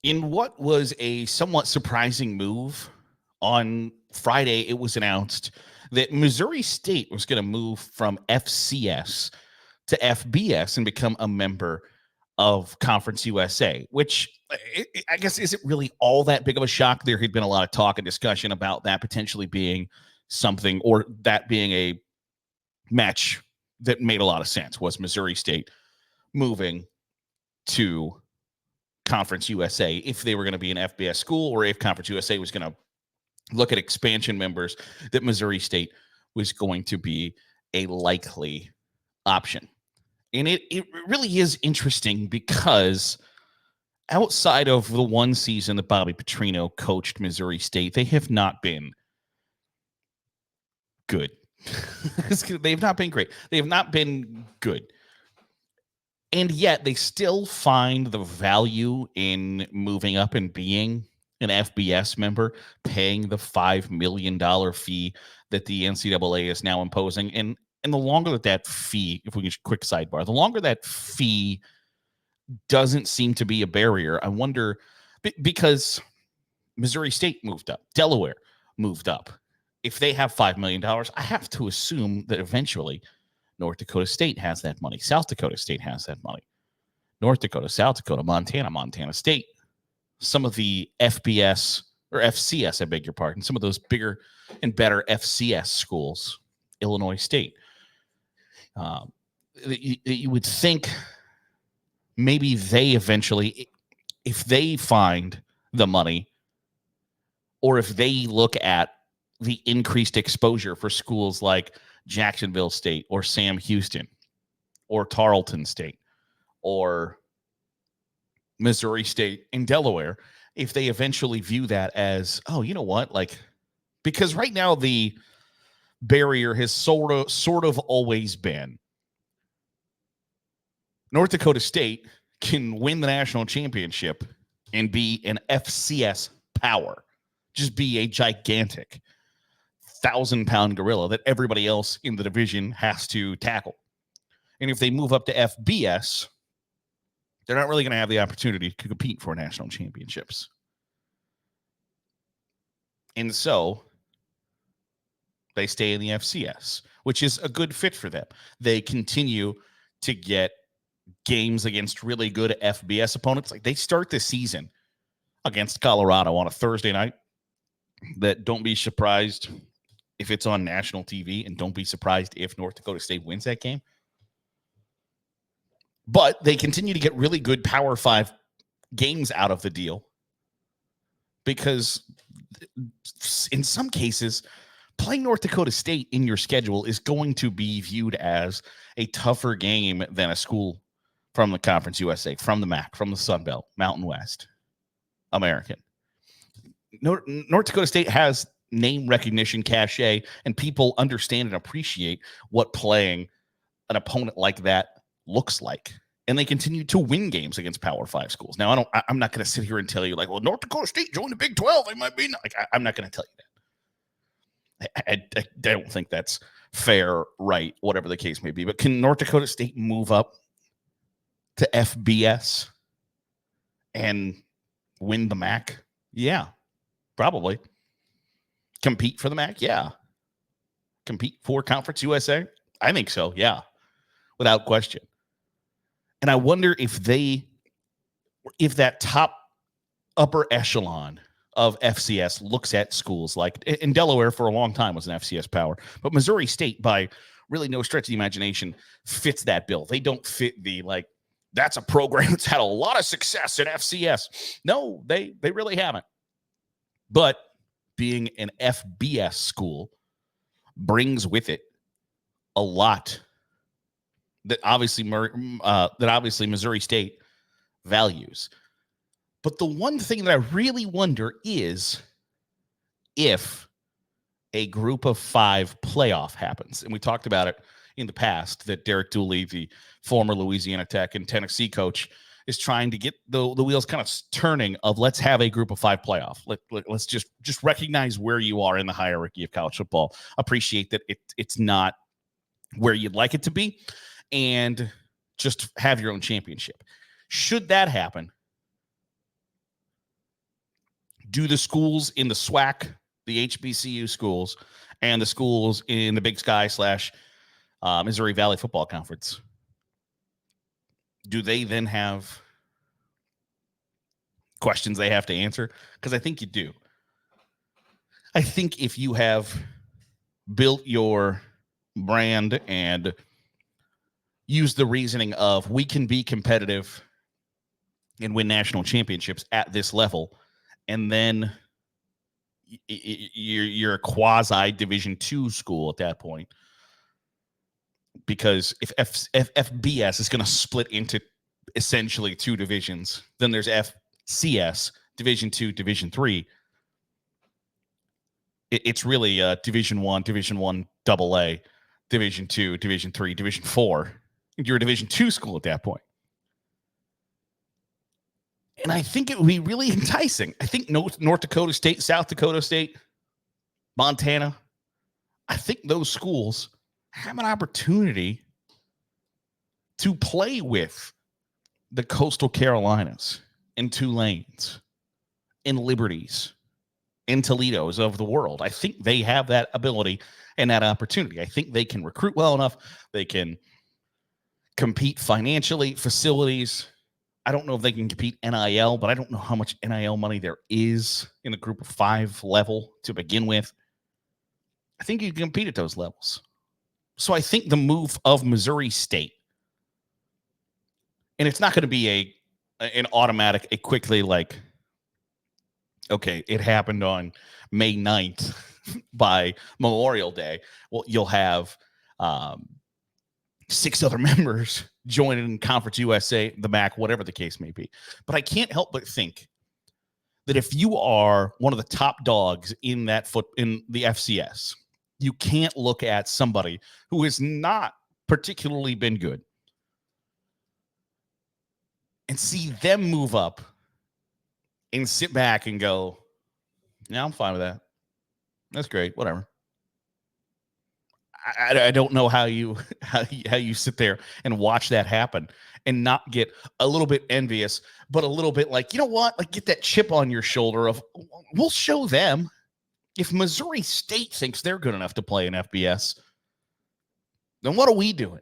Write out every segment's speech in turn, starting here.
In what was a somewhat surprising move, on Friday, it was announced that Missouri State was going to move from FCS to FBS and become a member of Conference USA, which I guess isn't really all that big of a shock. There had been a lot of talk and discussion about that potentially being something, or that being a match that made a lot of sense, was Missouri State moving to Conference USA if they were going to be an FBS school, or if Conference USA was going to look at expansion members, that Missouri State was going to be a likely option. And it really is interesting because outside of the one season that Bobby Petrino coached Missouri State, they have not been good. They've not been great. They have not been good. And yet they still find the value in moving up and being an FBS member, paying the $5 million fee that the NCAA is now imposing. And the longer that fee, if we can quick sidebar, the longer that fee doesn't seem to be a barrier, I wonder, because Missouri State moved up, Delaware moved up. If they have $5 million, I have to assume that eventually North Dakota State has that money. South Dakota State has that money. North Dakota, South Dakota, Montana State. Some of the FBS or FCS, I beg your pardon, some of those bigger and better FCS schools, Illinois State. You would think maybe they eventually, if they find the money, or if they look at the increased exposure for schools like Jacksonville State or Sam Houston or Tarleton State or Missouri State in Delaware, if they eventually view that as, oh, you know what, like, because right now the barrier has sort of always been North Dakota State can win the national championship and be an FCS power, just be a gigantic 1,000-pound gorilla that everybody else in the division has to tackle. And if they move up to FBS, they're not really going to have the opportunity to compete for national championships. And so they stay in the FCS, which is a good fit for them. They continue to get games against really good FBS opponents. Like, they start the season against Colorado on a Thursday night. That, don't be surprised if it's on national TV, and don't be surprised if North Dakota State wins that game. But they continue to get really good Power 5 games out of the deal, because in some cases, playing North Dakota State in your schedule is going to be viewed as a tougher game than a school from the Conference USA, from the MAC, from the Sun Belt, Mountain West, American. North Dakota State has name recognition, cachet, and people understand and appreciate what playing an opponent like that looks like. And they continue to win games against Power 5 schools. Now, I'm not going to sit here and tell you, like, well, North Dakota State joined the Big 12. They might be. Like, I'm not going to tell you that. I don't think that's fair, right, whatever the case may be. But can North Dakota State move up to FBS and win the MAC? Yeah, probably. Compete for the MAC? Yeah. Compete for Conference USA? I think so, yeah, without question. And I wonder if that top upper echelon of FCS looks at schools like, in Delaware for a long time was an FCS power, but Missouri State, by really no stretch of the imagination, fits that bill. They don't fit the, like, that's a program that's had a lot of success in FCS. No, they really haven't. But being an FBS school brings with it a lot that obviously Missouri State values. But the one thing that I really wonder is if a group of 5 playoff happens. And we talked about it in the past, that Derek Dooley, the former Louisiana Tech and Tennessee coach, is trying to get the wheels kind of turning of, let's have a group of 5 playoff. Let's just recognize where you are in the hierarchy of college football. Appreciate that it's not where you'd like it to be, and just have your own championship. Should that happen, Do the schools in the SWAC, the HBCU schools, and the schools in the Big Sky / Missouri Valley Football Conference, do they then have questions they have to answer? Because I think you do. I think if you have built your brand and used the reasoning of we can be competitive and win national championships at this level, and then you're a quasi Division II school at that point, because if FBS is going to split into essentially two divisions, then there's FCS, Division II, Division III. It's really Division I, Division I AA, Division II, Division III, Division IV. You're a Division II school at that point. And I think it would be really enticing. I think North Dakota State, South Dakota State, Montana, I think those schools have an opportunity to play with the Coastal Carolinas and Tulanes and Liberties and Toledos of the world. I think they have that ability and that opportunity. I think they can recruit well enough. They can compete financially, facilities. I don't know if they can compete NIL, but I don't know how much NIL money there is in the group of 5 level to begin with. I think you can compete at those levels. So I think the move of Missouri State, and it's not going to be an automatic, a quickly like, okay, it happened on May 9th by Memorial Day. Well, you'll have 6 other members joining in Conference USA, the MAC, whatever the case may be. But I can't help but think that if you are one of the top dogs in in the FCS, you can't look at somebody who has not particularly been good and see them move up and sit back and go, yeah, I'm fine with that. That's great. Whatever. I don't know how you sit there and watch that happen and not get a little bit envious, but a little bit like, you know what? Like, get that chip on your shoulder of, we'll show them. If Missouri State thinks they're good enough to play in FBS, then what are we doing?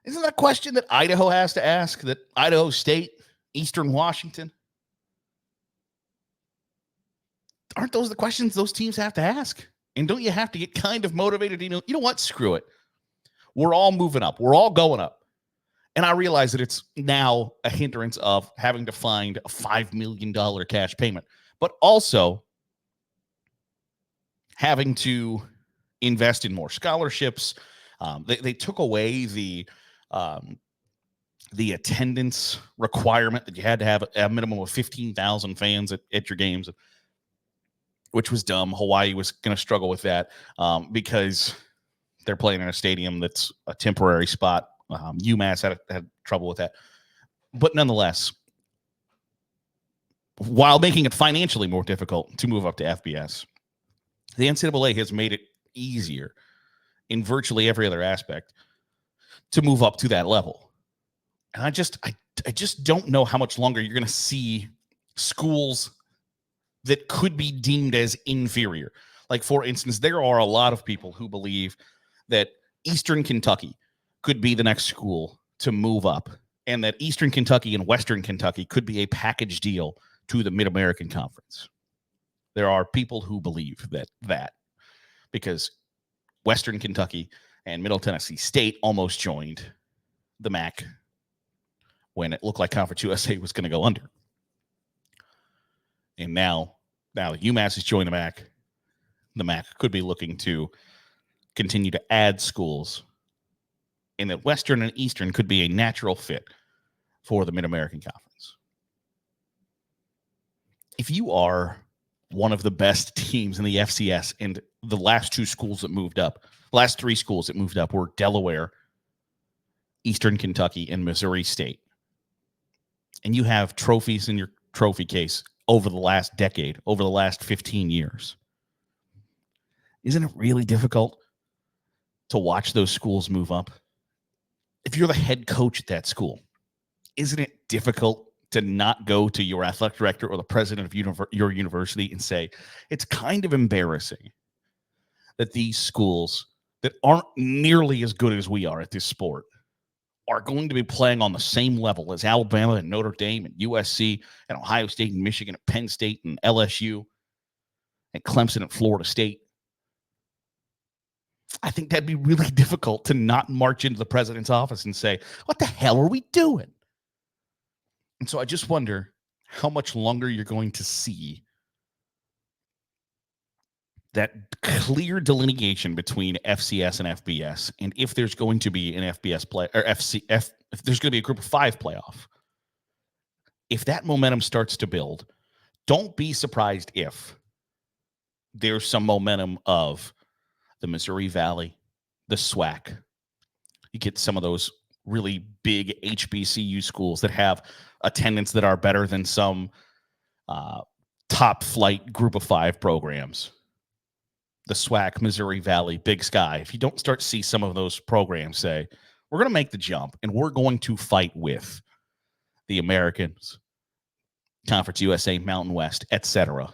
Isn't that a question that Idaho has to ask, that Idaho State, Eastern Washington? Aren't those the questions those teams have to ask? And don't you have to get kind of motivated? You know what? Screw it. We're all moving up. We're all going up. And I realize that it's now a hindrance of having to find a $5 million cash payment, but also having to invest in more scholarships. They took away the attendance requirement that you had to have a minimum of 15,000 fans at your games, which was dumb. Hawaii was going to struggle with that because they're playing in a stadium that's a temporary spot. UMass had trouble with that. But nonetheless, while making it financially more difficult to move up to FBS, the NCAA has made it easier in virtually every other aspect to move up to that level. And I just don't know how much longer you're going to see schools that could be deemed as inferior. Like, for instance, there are a lot of people who believe that Eastern Kentucky could be the next school to move up, and that Eastern Kentucky and Western Kentucky could be a package deal to the Mid-American Conference. There are people who believe that because Western Kentucky and Middle Tennessee State almost joined the MAC when it looked like Conference USA was going to go under. And now UMass has joined the MAC. The MAC could be looking to continue to add schools, and that Western and Eastern could be a natural fit for the Mid-American Conference. If you are one of the best teams in the FCS, and the last 3 schools that moved up were Delaware, Eastern Kentucky, and Missouri State, and you have trophies in your trophy case over the last decade, over the last 15 years, isn't it really difficult to watch those schools move up? If you're the head coach at that school, isn't it difficult to not go to your athletic director or the president of your university and say, it's kind of embarrassing that these schools that aren't nearly as good as we are at this sport are going to be playing on the same level as Alabama and Notre Dame and USC and Ohio State and Michigan and Penn State and LSU and Clemson and Florida State. I think that'd be really difficult to not march into the president's office and say, what the hell are we doing? And so I just wonder how much longer you're going to see that clear delineation between FCS and FBS, and if there's going to be an FBS play or if there's going to be a group of 5 playoff. If that momentum starts to build, don't be surprised if there's some momentum of the Missouri Valley, the SWAC. You get some of those really big HBCU schools that have attendance that are better than some top flight group of 5 programs. The SWAC, Missouri Valley, Big Sky. If you don't start to see some of those programs say, we're going to make the jump and we're going to fight with the Americans, Conference USA, Mountain West, etc.,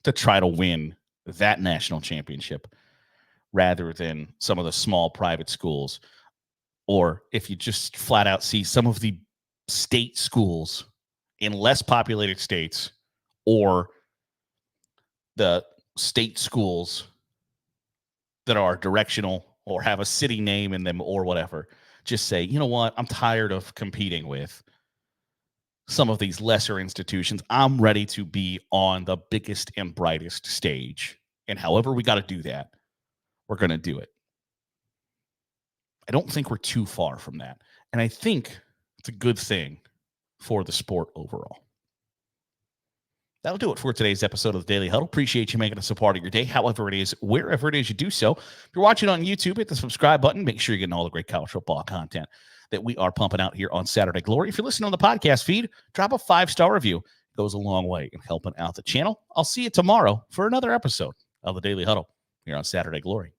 to try to win that national championship rather than some of the small private schools. Or if you just flat out see some of the state schools in less populated states or the state schools that are directional or have a city name in them or whatever, just say, you know what, I'm tired of competing with some of these lesser institutions. I'm ready to be on the biggest and brightest stage. And however we got to do that, we're going to do it. I don't think we're too far from that. And I think it's a good thing for the sport overall. That'll do it for today's episode of the Daily Huddle. Appreciate you making us a part of your day, however it is, wherever it is you do so. If you're watching on YouTube, hit the subscribe button. Make sure you're getting all the great college football content that we are pumping out here on Saturday Glory. If you're listening on the podcast feed, drop a 5-star review. It goes a long way in helping out the channel. I'll see you tomorrow for another episode of the Daily Huddle here on Saturday Glory.